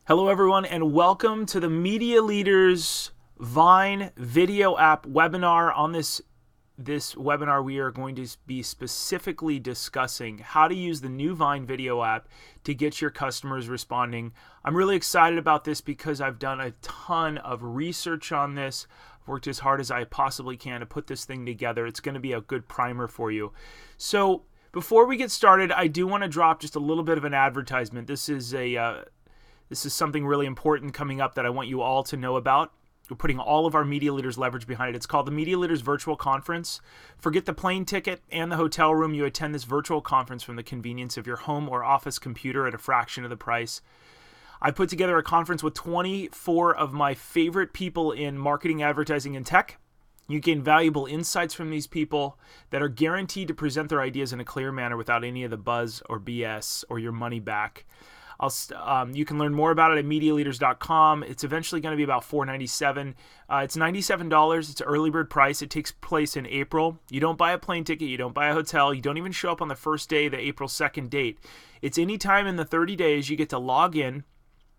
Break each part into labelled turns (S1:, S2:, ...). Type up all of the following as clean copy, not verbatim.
S1: Hello, everyone, and welcome to the Media Leaders Vine video app webinar. On this webinar, we are going to be specifically discussing how to use the new Vine video app to get your customers responding. I'm really excited about this because I've done a ton of research on this. I've worked as hard as I possibly can to put this thing together. It's going to be a good primer for you. So before we get started, I do want to drop just a little bit of an advertisement. This is something really important coming up that I want you all to know about. We're putting all of our Media Leaders leverage behind it. It's called the Media Leaders Virtual Conference. Forget the plane ticket and the hotel room. You attend this virtual conference from the convenience of your home or office computer at a fraction of the price. I put together a conference with 24 of my favorite people in marketing, advertising, and tech. You gain valuable insights from these people that are guaranteed to present their ideas in a clear manner without any of the buzz or BS or your money back. You can learn more about it at MediaLeaders.com. It's eventually going to be about $497. It's $97. It's an early bird price. It takes place in April. You don't buy a plane ticket. You don't buy a hotel. You don't even show up on the first day, the April 2nd date. It's any time in the 30 days you get to log in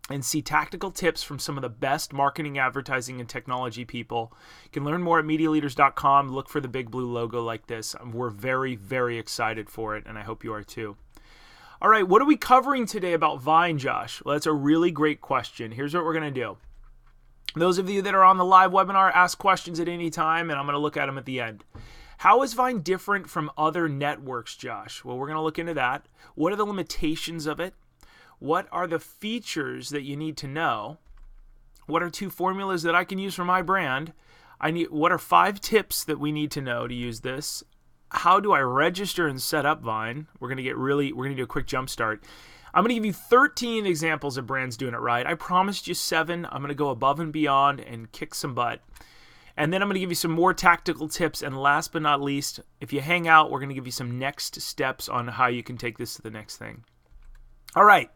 S1: and see tactical tips from some of the best marketing, advertising, and technology people. You can learn more at MediaLeaders.com. Look for the big blue logo like this. We're very, very excited for it, and I hope you are too. All right, what are we covering today about Vine, Josh? Well, that's a really great question. Here's what we're going to do. Those of you that are on the live webinar, ask questions at any time, and I'm going to look at them at the end. How is Vine different from other networks, Josh? Well, we're going to look into that. What are the limitations of it? What are the features that you need to know? What are two formulas that I can use for my brand? What are 5 tips that we need to know to use this? How do I register and set up Vine? We're going to do a quick jump start. I'm going to give you 13 examples of brands doing it right. I promised you 7. I'm going to go above and beyond and kick some butt. And then I'm going to give you some more tactical tips. And last but not least, if you hang out, we're going to give you some next steps on how you can take this to the next thing. All right.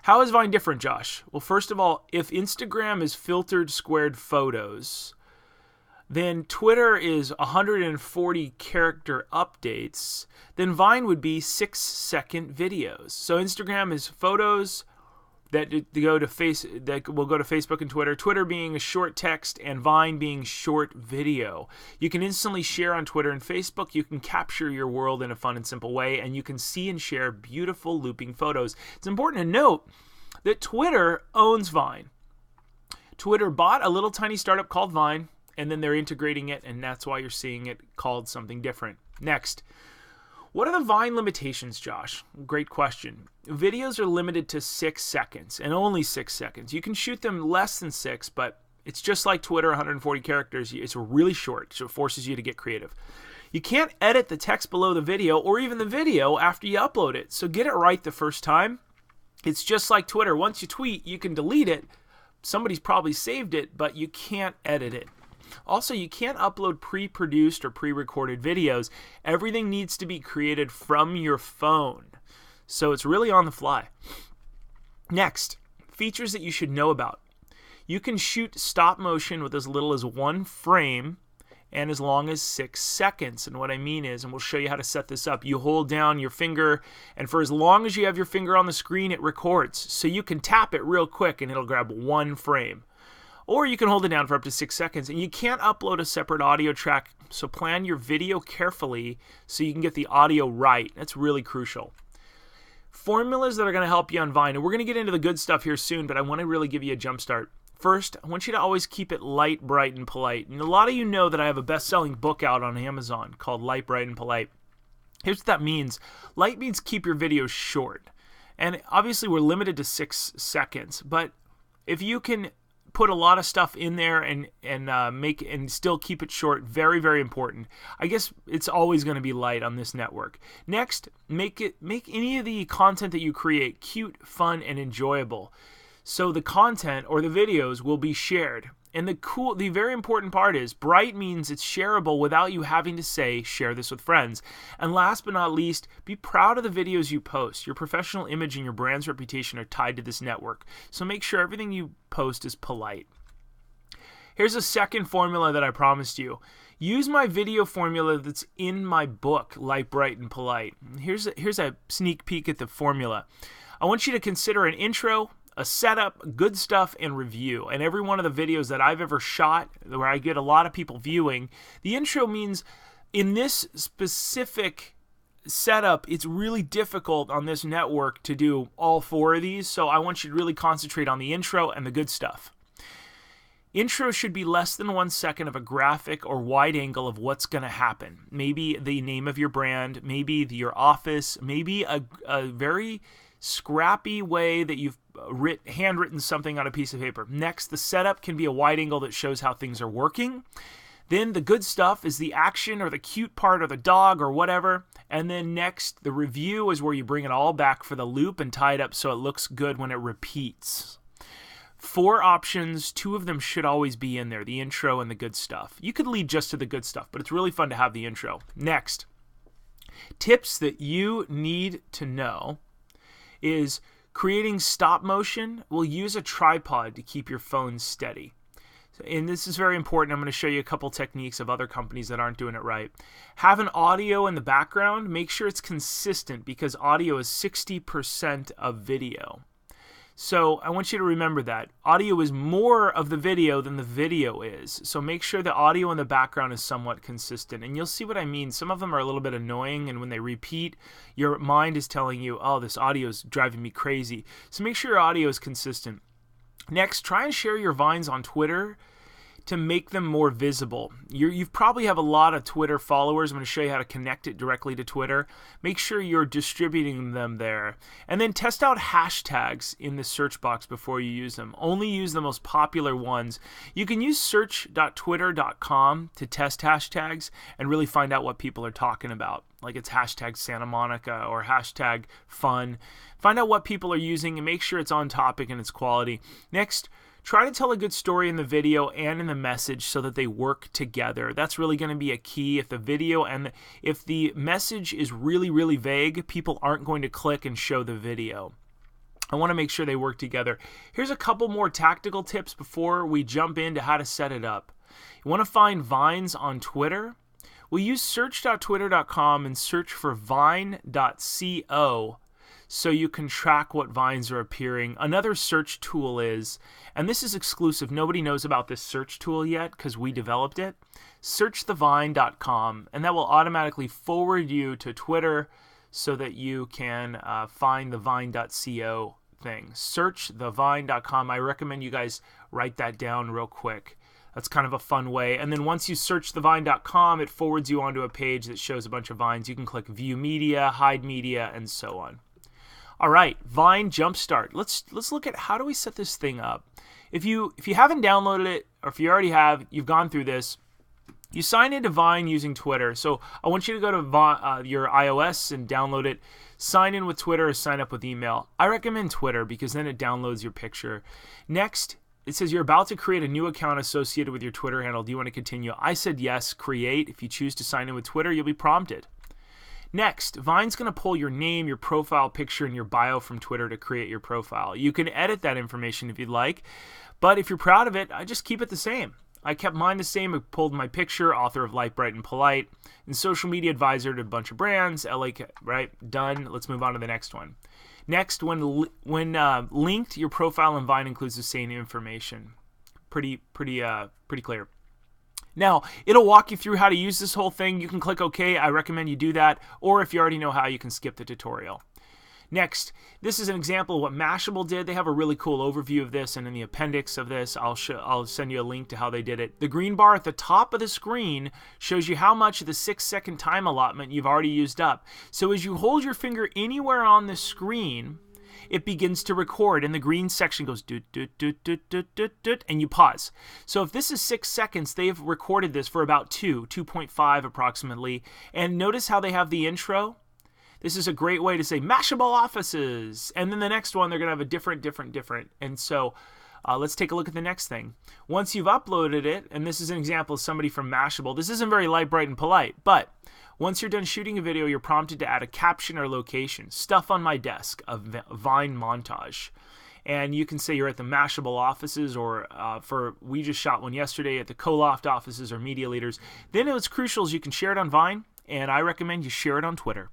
S1: How is Vine different, Josh? Well, first of all, if Instagram is filtered squared photos, then Twitter is 140 character updates, then Vine would be 6-second videos. So Instagram is photos that will go to Facebook and Twitter, Twitter being a short text and Vine being short video. You can instantly share on Twitter and Facebook. You can capture your world in a fun and simple way, and you can see and share beautiful looping photos. It's important to note that Twitter owns Vine. Twitter bought a little tiny startup called Vine, and then they're integrating it, and that's why you're seeing it called something different. Next, what are the Vine limitations, Josh? Great question. Videos are limited to 6 seconds, and only 6 seconds. You can shoot them less than 6, but it's just like Twitter, 140 characters. It's really short, so it forces you to get creative. You can't edit the text below the video or even the video after you upload it, so get it right the first time. It's just like Twitter. Once you tweet, you can delete it. Somebody's probably saved it, but you can't edit it. Also, you can't upload pre-produced or pre-recorded videos. Everything needs to be created from your phone. So it's really on the fly. Next, features that you should know about. You can shoot stop motion with as little as 1 frame and as long as 6 seconds. And what I mean is, and we'll show you how to set this up, you hold down your finger, and for as long as you have your finger on the screen, it records. So you can tap it real quick and it'll grab 1 frame. Or you can hold it down for up to 6 seconds. And you can't upload a separate audio track, so plan your video carefully so you can get the audio right. That's really crucial. Formulas that are going to help you on Vine. And we're going to get into the good stuff here soon, but I want to really give you a jump start. First, I want you to always keep it light, bright, and polite. And a lot of you know that I have a best-selling book out on Amazon called Light, Bright, and Polite. Here's what that means. Light means keep your videos short. And obviously we're limited to 6 seconds, but if you can put a lot of stuff in there and make and still keep it short, very, very important. I guess it's always going to be light on this network. Next, make any of the content that you create cute, fun, and enjoyable. So the content or the videos will be shared. And the very important part is bright means it's shareable without you having to say, share this with friends. And last but not least, be proud of the videos you post. Your professional image and your brand's reputation are tied to this network. So make sure everything you post is polite. Here's a second formula that I promised you. Use my video formula that's in my book, Light, Bright, and Polite. Here's a sneak peek at the formula. I want you to consider an intro, a setup, good stuff, and review. And every one of the videos that I've ever shot where I get a lot of people viewing, the intro means in this specific setup, it's really difficult on this network to do all 4 of these. So I want you to really concentrate on the intro and the good stuff. Intro should be less than 1 second of a graphic or wide angle of what's going to happen. Maybe the name of your brand, maybe your office, maybe a very scrappy way that you've handwritten something on a piece of paper. Next, the setup can be a wide angle that shows how things are working. Then the good stuff is the action or the cute part or the dog or whatever. And then next, the review is where you bring it all back for the loop and tie it up so it looks good when it repeats. 4 options, 2 of them should always be in there, the intro and the good stuff. You could lead just to the good stuff, but it's really fun to have the intro. Next, tips that you need to know is creating stop motion. We'll use a tripod to keep your phone steady. And this is very important. I'm going to show you a couple techniques of other companies that aren't doing it right. Have an audio in the background. Make sure it's consistent because audio is 60% of video. So I want you to remember that. Audio is more of the video than the video is. So make sure the audio in the background is somewhat consistent. And you'll see what I mean. Some of them are a little bit annoying, and when they repeat, your mind is telling you, oh, this audio is driving me crazy. So make sure your audio is consistent. Next, try and share your Vines on Twitter to make them more visible. You probably have a lot of Twitter followers. I'm going to show you how to connect it directly to Twitter. Make sure you're distributing them there. And then test out hashtags in the search box before you use them. Only use the most popular ones. You can use search.twitter.com to test hashtags and really find out what people are talking about. Like it's hashtag Santa Monica or hashtag fun. Find out what people are using and make sure it's on topic and it's quality. Next, try to tell a good story in the video and in the message so that they work together. That's really going to be a key. If the video and if the message is really, really vague, people aren't going to click and show the video. I want to make sure they work together. Here's a couple more tactical tips before we jump into how to set it up. You want to find Vines on Twitter? We'll use search.twitter.com and search for vine.co so you can track what Vines are appearing. Another search tool is, and this is exclusive, nobody knows about this search tool yet because we developed it, searchthevine.com, and that will automatically forward you to Twitter so that you can find the vine.co thing. Searchthevine.com. I recommend you guys write that down real quick. That's kind of a fun way. And then once you search thevine.com, it forwards you onto a page that shows a bunch of Vines. You can click View Media, Hide Media, and so on. All right, Vine Jumpstart. Let's look at how do we set this thing up. If you haven't downloaded it, or if you already have, you've gone through this. You sign into Vine using Twitter. So I want you to go to your iOS and download it. Sign in with Twitter or sign up with email. I recommend Twitter because then it downloads your picture. Next, it says you're about to create a new account associated with your Twitter handle. Do you want to continue? I said yes, create. If you choose to sign in with Twitter, you'll be prompted. Next, Vine's going to pull your name, your profile picture, and your bio from Twitter to create your profile. You can edit that information if you'd like, but if you're proud of it, I just keep it the same. I kept mine the same. I pulled my picture, author of Light, Bright, and Polite, and social media advisor to a bunch of brands. LA, right? Done. Let's move on to the next one. Next, when linked, your profile in Vine includes the same information. Pretty clear. Now, it'll walk you through how to use this whole thing. You can click OK. I recommend you do that. Or if you already know how, you can skip the tutorial. Next, this is an example of what Mashable did. They have a really cool overview of this, and in the appendix of this, I'll send you a link to how they did it. The green bar at the top of the screen shows you how much of the 6-second time allotment you've already used up. So as you hold your finger anywhere on the screen, it begins to record, and the green section goes doot, doot, doot, doot, doot, doot, doot, and you pause. So if this is 6 seconds, they've recorded this for about 2.5 approximately. And notice how they have the intro. This is a great way to say Mashable offices. And then the next one, they're going to have a different. And so let's take a look at the next thing. Once you've uploaded it, and this is an example of somebody from Mashable. This isn't very light, bright, and polite, but once you're done shooting a video, you're prompted to add a caption or location. Stuff on my desk, a Vine montage. And you can say you're at the Mashable offices, or we just shot one yesterday at the Coloft offices or Media Leaders. Then what's crucial is you can share it on Vine, and I recommend you share it on Twitter.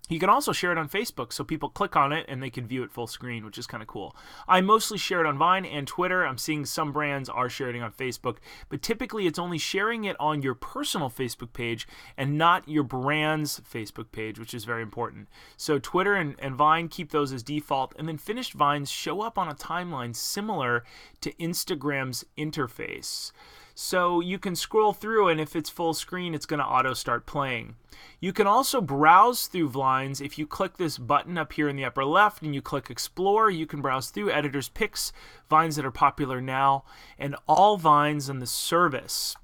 S1: You can also share it on Facebook, so people click on it and they can view it full screen, which is kind of cool. I mostly share it on Vine and Twitter. I'm seeing some brands are sharing it on Facebook, but typically it's only sharing it on your personal Facebook page and not your brand's Facebook page, which is very important. So Twitter and Vine, keep those as default, and then finished Vines show up on a timeline similar to Instagram's interface. So you can scroll through, and if it's full screen, it's going to auto start playing. You can also browse through Vines. If you click this button up here in the upper left and you click Explore, you can browse through Editor's Picks, Vines that are popular now, and all Vines in the service.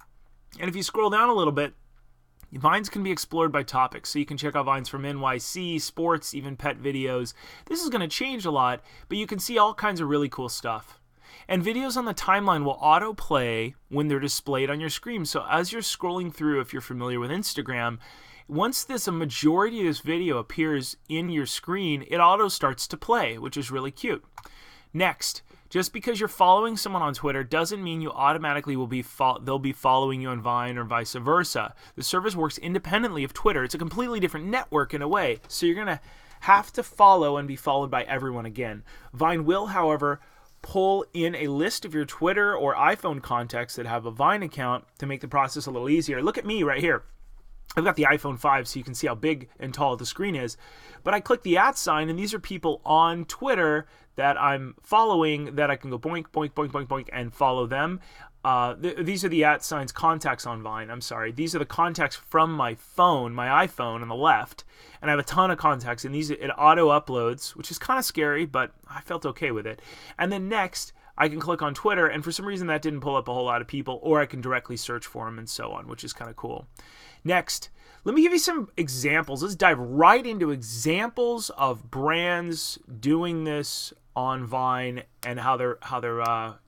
S1: And if you scroll down a little bit, Vines can be explored by topics, so you can check out Vines from NYC, sports, even pet videos. This is going to change a lot, but you can see all kinds of really cool stuff. And videos on the timeline will autoplay when they're displayed on your screen. So as you're scrolling through, if you're familiar with Instagram, once a majority of this video appears in your screen, it auto starts to play, which is really cute. Next, just because you're following someone on Twitter doesn't mean you automatically they'll be following you on Vine or vice versa. The service works independently of Twitter. It's a completely different network in a way. So you're going to have to follow and be followed by everyone again. Vine will, however, pull in a list of your Twitter or iPhone contacts that have a Vine account to make the process a little easier. Look at me right here. I've got the iPhone 5, so you can see how big and tall the screen is. But I click the @ sign, and these are people on Twitter that I'm following that I can go boink, boink, boink, boink, boink, and follow them. These are the @ signs contacts on Vine. I'm sorry. These are the contacts from my phone, my iPhone on the left. And I have a ton of contacts, and it auto uploads, which is kind of scary, but I felt okay with it. And then next, I can click on Twitter, and for some reason that didn't pull up a whole lot of people, or I can directly search for them and so on, which is kind of cool. Next, let me give you some examples. Let's dive right into examples of brands doing this on Vine and how they're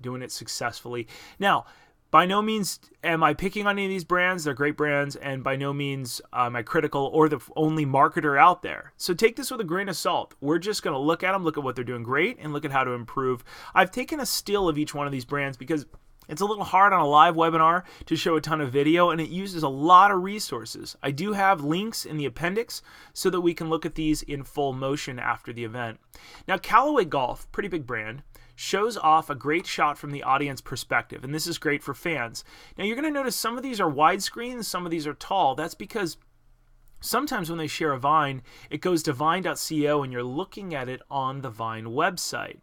S1: doing it successfully. Now, by no means am I picking on any of these brands. They're great brands, and by no means am I critical or the only marketer out there. So take this with a grain of salt. We're just going to look at them, look at what they're doing great, and look at how to improve. I've taken a still of each one of these brands because it's a little hard on a live webinar to show a ton of video, and it uses a lot of resources. I do have links in the appendix so that we can look at these in full motion after the event. Now, Callaway Golf, pretty big brand, shows off a great shot from the audience perspective, and this is great for fans. Now, you're going to notice some of these are widescreen, some of these are tall. That's because sometimes when they share a Vine, it goes to vine.co, and you're looking at it on the Vine website.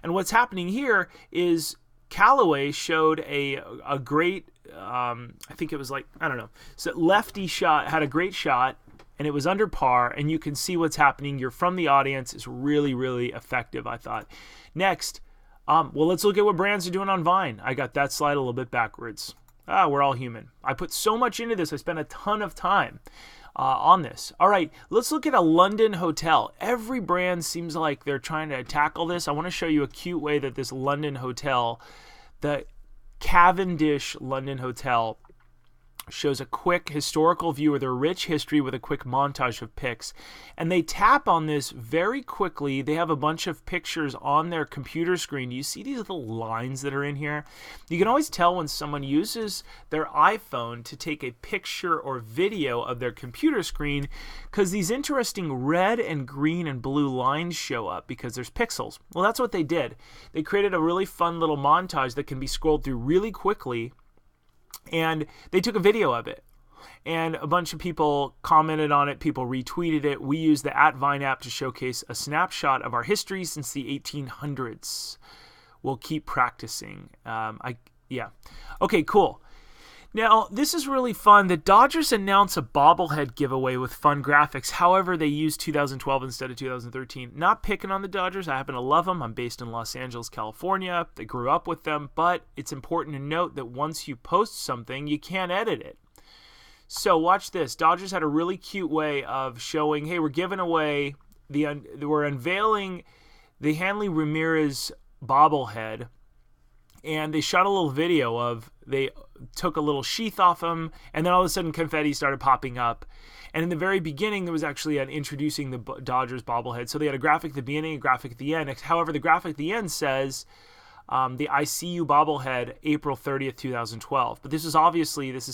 S1: And what's happening here is Callaway showed a great, I think it was like, I don't know, so lefty shot, had a great shot, and it was under par, and you can see what's happening. You're from the audience. It's really, really effective, I thought. Next, well, let's look at what brands are doing on Vine. I got that slide a little bit backwards. We're all human. I put so much into this. I spent a ton of time on this. All right, let's look at a London hotel. Every brand seems like they're trying to tackle this. I want to show you a cute way that this London hotel, the Cavendish London Hotel, shows a quick historical view of their rich history with a quick montage of pics. And they tap on this very quickly. They have a bunch of pictures on their computer screen. Do you see these little lines that are in here? You can always tell when someone uses their iPhone to take a picture or video of their computer screen because these interesting red and green and blue lines show up because there's pixels. Well, that's what they did. They created a really fun little montage that can be scrolled through really quickly, and they took a video of it, and a bunch of people commented on it. People retweeted it. We used the @Vine app to showcase a snapshot of our history since the 1800s. We'll keep practicing. Okay, cool. Now, this is really fun. The Dodgers announced a bobblehead giveaway with fun graphics. However, they used 2012 instead of 2013. Not picking on the Dodgers. I happen to love them. I'm based in Los Angeles, California. I grew up with them. But it's important to note that once you post something, you can't edit it. So watch this. Dodgers had a really cute way of showing, hey, we're giving away, we're unveiling the Hanley Ramirez bobblehead. And they shot a little video of, they took a little sheath off him, and then all of a sudden confetti started popping up. And in the very beginning, there was actually an introducing the Dodgers bobblehead. So they had a graphic at the beginning, a graphic at the end. However, the graphic at the end says, the I See You bobblehead, April 30th, 2012. But this is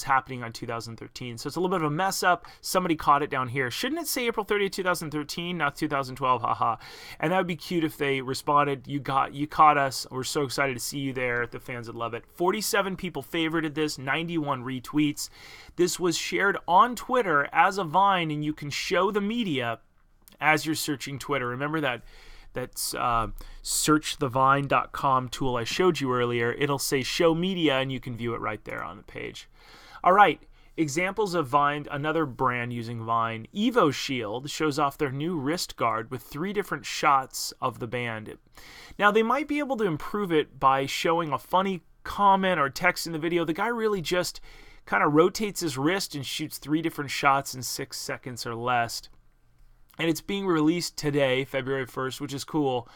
S1: happening on 2013. So it's a little bit of a mess up. Somebody caught it down here. Shouldn't it say April 30th, 2013, not 2012? Haha. And that would be cute if they responded, you caught us. We're so excited to see you there. The fans would love it. 47 people favorited this, 91 retweets. This was shared on Twitter as a Vine, and you can show the media as you're searching Twitter. Remember that's searchthevine.com tool I showed you earlier. It'll say show media, and you can view it right there on the page. All right, examples of Vine, another brand using Vine. Evo Shield shows off their new wrist guard with 3 different shots of the band. Now, they might be able to improve it by showing a funny comment or text in the video. The guy really just kind of rotates his wrist and shoots 3 different shots in 6 seconds or less. And it's being released today, February 1st, which is cool.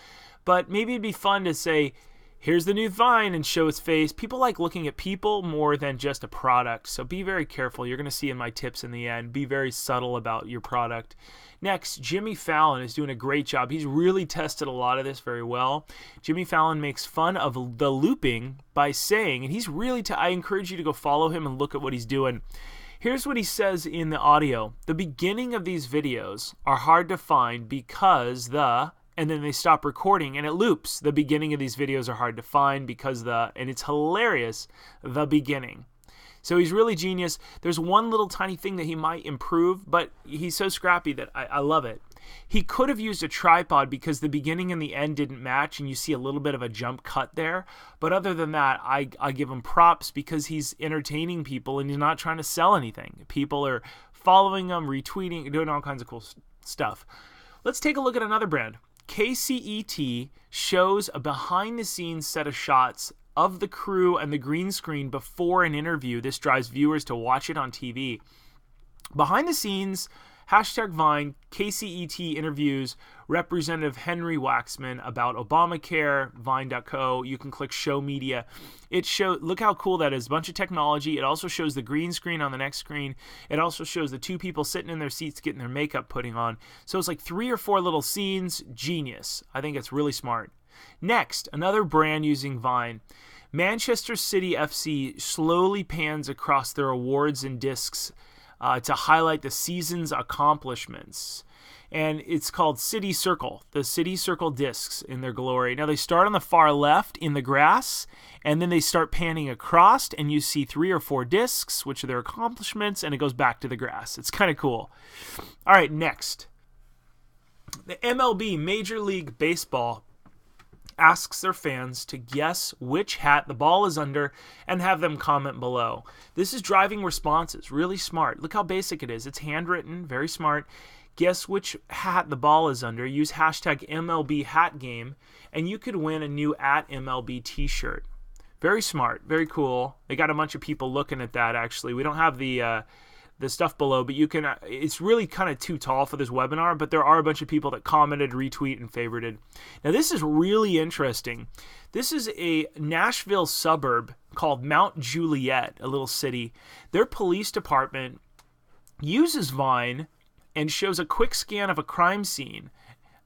S1: But maybe it'd be fun to say, here's the new Vine, and show his face. People like looking at people more than just a product. So be very careful. You're going to see in my tips in the end. Be very subtle about your product. Next, Jimmy Fallon is doing a great job. He's really tested a lot of this very well. Jimmy Fallon makes fun of the looping by saying, and he's really, I encourage you to go follow him and look at what he's doing. Here's what he says in the audio. The beginning of these videos are hard to find because and then they stop recording and it loops. The beginning of these videos are hard to find because and it's hilarious, the beginning. So he's really genius. There's one little tiny thing that he might improve, but he's so scrappy that I love it. He could have used a tripod because the beginning and the end didn't match, and you see a little bit of a jump cut there. But other than that, I give him props because he's entertaining people and he's not trying to sell anything. People are following him, retweeting, doing all kinds of cool stuff. Let's take a look at another brand. KCET shows a behind-the-scenes set of shots of the crew and the green screen before an interview. This drives viewers to watch it on TV. Behind the scenes, #Vine, KCET interviews Representative Henry Waxman about Obamacare, Vine.co. You can click show media. Look how cool that is. A bunch of technology. It also shows the green screen on the next screen. It also shows the 2 people sitting in their seats getting their makeup putting on. So it's like 3 or 4 little scenes. Genius. I think it's really smart. Next, another brand using Vine. Manchester City FC slowly pans across their awards and discs to highlight the season's accomplishments. And it's called City Circle, the City Circle discs in their glory. Now, they start on the far left in the grass, and then they start panning across, and you see 3 or 4 discs, which are their accomplishments, and it goes back to the grass. It's kind of cool. All right, next. The MLB, Major League Baseball, asks their fans to guess which hat the ball is under and have them comment below. This is driving responses. Really smart. Look how basic it is. It's handwritten. Very smart. Guess which hat the ball is under. Use #MLB hat game, and you could win a new @MLB t-shirt. Very smart. Very cool. They got a bunch of people looking at that, actually. We don't have the stuff below, but you can. It's really kind of too tall for this webinar, but there are a bunch of people that commented, retweet, and favorited. Now, this is really interesting. This is a Nashville suburb called Mount Juliet, a little city. Their police department uses Vine and shows a quick scan of a crime scene.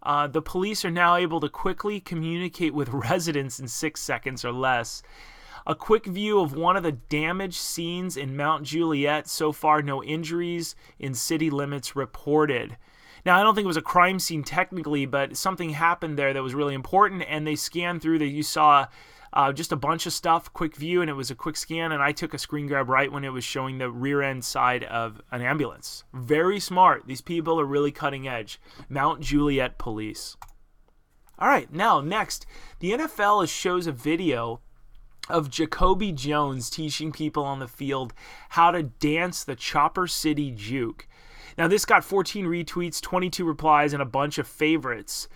S1: The police are now able to quickly communicate with residents in 6 seconds or less. A quick view of one of the damaged scenes in Mount Juliet. So far, no injuries in city limits reported. Now, I don't think it was a crime scene technically, but something happened there that was really important, and they scanned through that. You saw just a bunch of stuff, quick view, and it was a quick scan, and I took a screen grab right when it was showing the rear end side of an ambulance. Very smart. These people are really cutting edge. Mount Juliet Police. All right, now, next, the NFL shows a video of Jacoby Jones teaching people on the field how to dance the Chopper City Juke. Now, this got 14 retweets, 22 replies, and a bunch of favorites.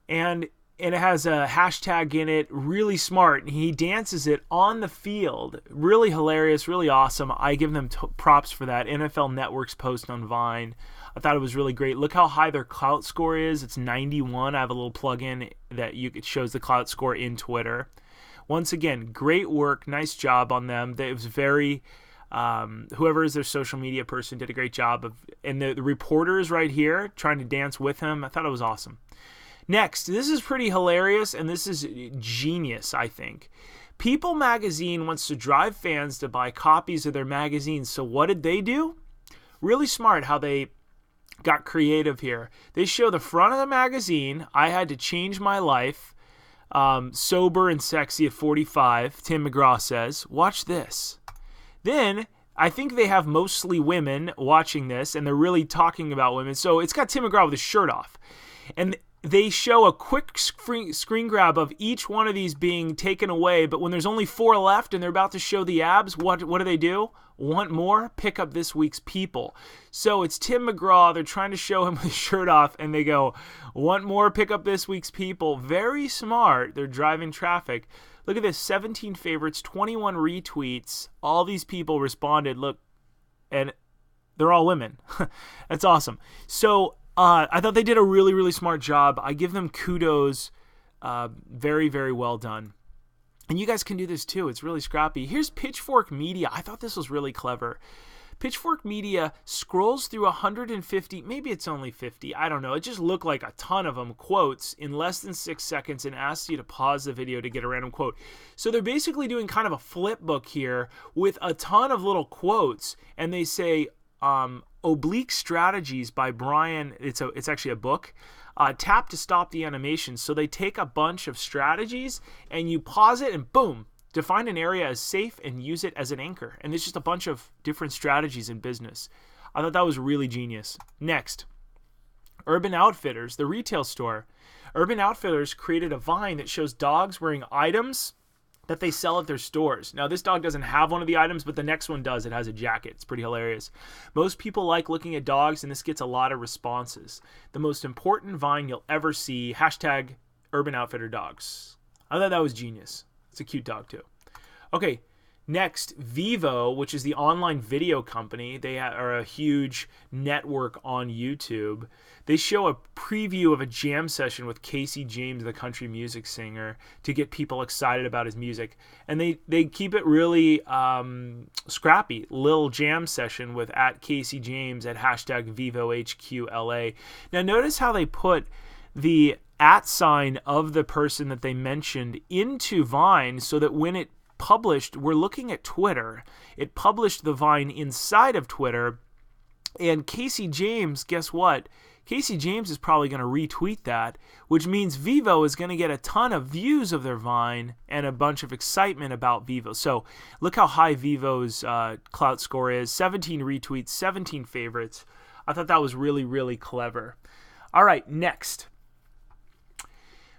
S1: And it has a hashtag in it, really smart. He dances it on the field. Really hilarious, really awesome. I give them props for that. NFL Network's post on Vine. I thought it was really great. Look how high their clout score is. It's 91. I have a little plugin that it shows the clout score in Twitter. Once again, great work. Nice job on them. It was very, whoever is their social media person did a great job. And the reporters right here trying to dance with him. I thought it was awesome. Next, this is pretty hilarious, and this is genius, I think. People Magazine wants to drive fans to buy copies of their magazines. So what did they do? Really smart how they got creative here. They show the front of the magazine. I had to change my life. Sober and sexy at 45, Tim McGraw says. Watch this. Then I think they have mostly women watching this, and they're really talking about women. So it's got Tim McGraw with his shirt off. And they show a quick screen grab of each one of these being taken away, but when there's only 4 left and they're about to show the abs, what do? Want more? Pick up this week's People. So it's Tim McGraw. They're trying to show him with his shirt off, and they go, want more? Pick up this week's People. Very smart. They're driving traffic. Look at this, 17 favorites, 21 retweets. All these people responded. Look, and they're all women. That's awesome. So I thought they did a really, really smart job. I give them kudos. Very, very well done. And you guys can do this too. It's really scrappy. Here's Pitchfork Media. I thought this was really clever. Pitchfork Media scrolls through 150, maybe it's only 50, I don't know. It just looked like a ton of them, quotes in less than 6 seconds, and asks you to pause the video to get a random quote. So they're basically doing kind of a flip book here with a ton of little quotes, and they say, Oblique Strategies by Brian, it's actually a book, tap to stop the animation. So they take a bunch of strategies and you pause it and boom, define an area as safe and use it as an anchor. And there's just a bunch of different strategies in business. I thought that was really genius. Next, Urban Outfitters, the retail store. Urban Outfitters created a Vine that shows dogs wearing items that they sell at their stores. Now, this dog doesn't have one of the items, but the next one does. It has a jacket. It's pretty hilarious. Most people like looking at dogs, and this gets a lot of responses. The most important Vine you'll ever see, hashtag Urban Outfitter dogs. I thought that was genius. It's a cute dog, too. Okay, next, Vivo, which is the online video company. They are a huge network on YouTube. They show a preview of a jam session with Casey James, the country music singer, to get people excited about his music. And they keep it really scrappy. Lil jam session with @Casey James at hashtag VivoHQLA. Now notice how they put the @ of the person that they mentioned into Vine so that when it published, we're looking at Twitter. It published the Vine inside of Twitter. And Casey James, guess what? Casey James is probably going to retweet that, which means Vivo is going to get a ton of views of their Vine and a bunch of excitement about Vivo. So look how high Vivo's clout score is. 17 retweets, 17 favorites. I thought that was really, really clever. All right, next.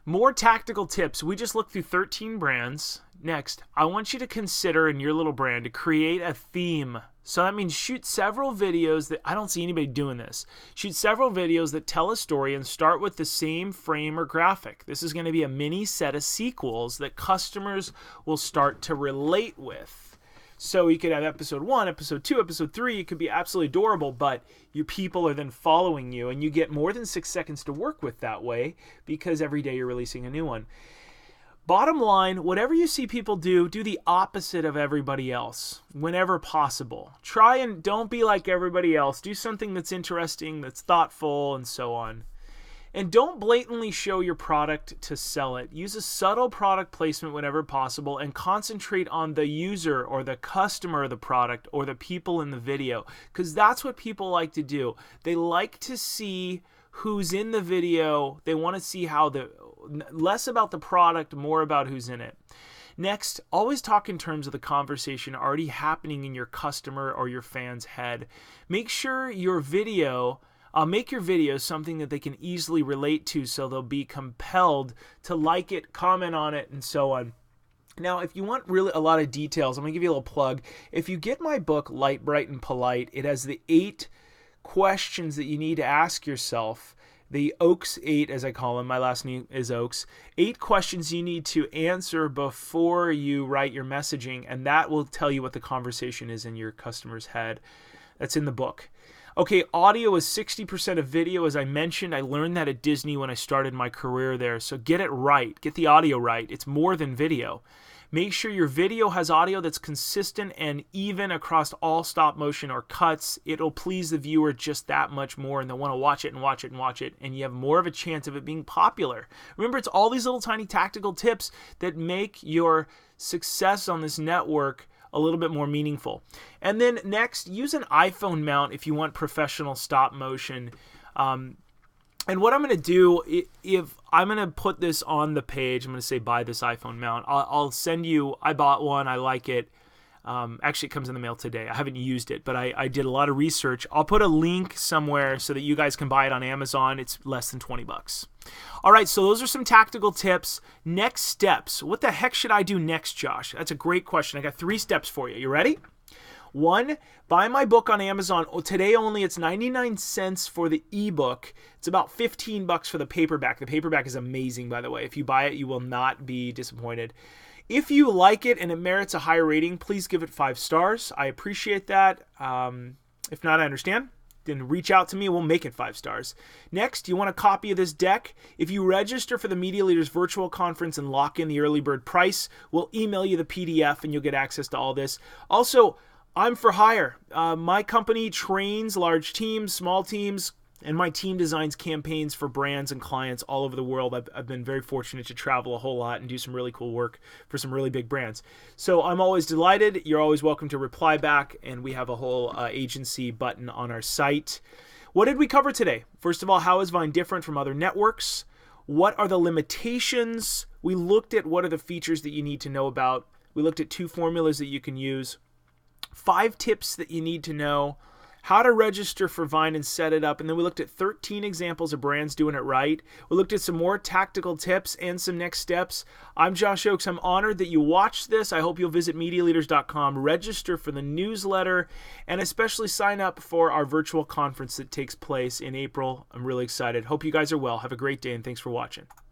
S1: More tactical tips. We just looked through 13 brands. Next, I want you to consider in your little brand to create a theme. So that means shoot several videos that, I don't see anybody doing this. Shoot several videos that tell a story and start with the same frame or graphic. This is going to be a mini set of sequels that customers will start to relate with. So you could have episode 1, episode 2, episode 3. It could be absolutely adorable, but your people are then following you, and you get more than 6 seconds to work with that way because every day you're releasing a new one. Bottom line, whatever you see people do, do the opposite of everybody else whenever possible. Try and don't be like everybody else. Do something that's interesting, that's thoughtful, and so on. And don't blatantly show your product to sell it. Use a subtle product placement whenever possible and concentrate on the user or the customer of the product or the people in the video, because that's what people like to do. They like to see who's in the video. They want to see less about the product, more about who's in it. Next, always talk in terms of the conversation already happening in your customer or your fan's head. Make sure your video, make your video something that they can easily relate to so they'll be compelled to like it, comment on it, and so on. Now, if you want really a lot of details, I'm going to give you a little plug. If you get my book, Light, Bright, and Polite, it has the 8 questions that you need to ask yourself. The Ochs 8, as I call them, my last name is Ochs. 8 questions you need to answer before you write your messaging, and that will tell you what the conversation is in your customer's head. That's in the book. Okay, audio is 60% of video, as I mentioned. I learned that at Disney when I started my career there, so get it right. Get the audio right. It's more than video. Make sure your video has audio that's consistent and even across all stop motion or cuts. It'll please the viewer just that much more, and they'll want to watch it and watch it and watch it, and you have more of a chance of it being popular. Remember, it's all these little tiny tactical tips that make your success on this network a little bit more meaningful. And then next, use an iPhone mount if you want professional stop motion. And what I'm going to do, if I'm going to put this on the page, I'm going to say buy this iPhone mount. I'll send you, I bought one, I like it. Actually, it comes in the mail today. I haven't used it, but I did a lot of research. I'll put a link somewhere so that you guys can buy it on Amazon. It's less than $20. All right, so those are some tactical tips. Next steps. What the heck should I do next, Josh? That's a great question. I got 3 steps for you. You ready? 1, buy my book on Amazon. Today only, it's 99 cents for the ebook. It's about $15 for the paperback. The paperback is amazing, by the way. If you buy it, you will not be disappointed. If you like it and it merits a higher rating, please give it 5 stars. I appreciate that. If not, I understand. Then reach out to me. We'll make it 5 stars. Next, you want a copy of this deck? If you register for the Media Leaders Virtual Conference and lock in the early bird price, we'll email you the PDF and you'll get access to all this. Also, I'm for hire. My company trains large teams, small teams, and my team designs campaigns for brands and clients all over the world. I've been very fortunate to travel a whole lot and do some really cool work for some really big brands. So I'm always delighted. You're always welcome to reply back, and we have a whole agency button on our site. What did we cover today? First of all, how is Vine different from other networks? What are the limitations? We looked at what are the features that you need to know about. We looked at 2 formulas that you can use. 5 tips that you need to know, how to register for Vine and set it up, and then we looked at 13 examples of brands doing it right. We looked at some more tactical tips and some next steps. I'm Josh Ochs. I'm honored that you watched this. I hope you'll visit MediaLeaders.com, register for the newsletter, and especially sign up for our virtual conference that takes place in April. I'm really excited. Hope you guys are well. Have a great day, and thanks for watching.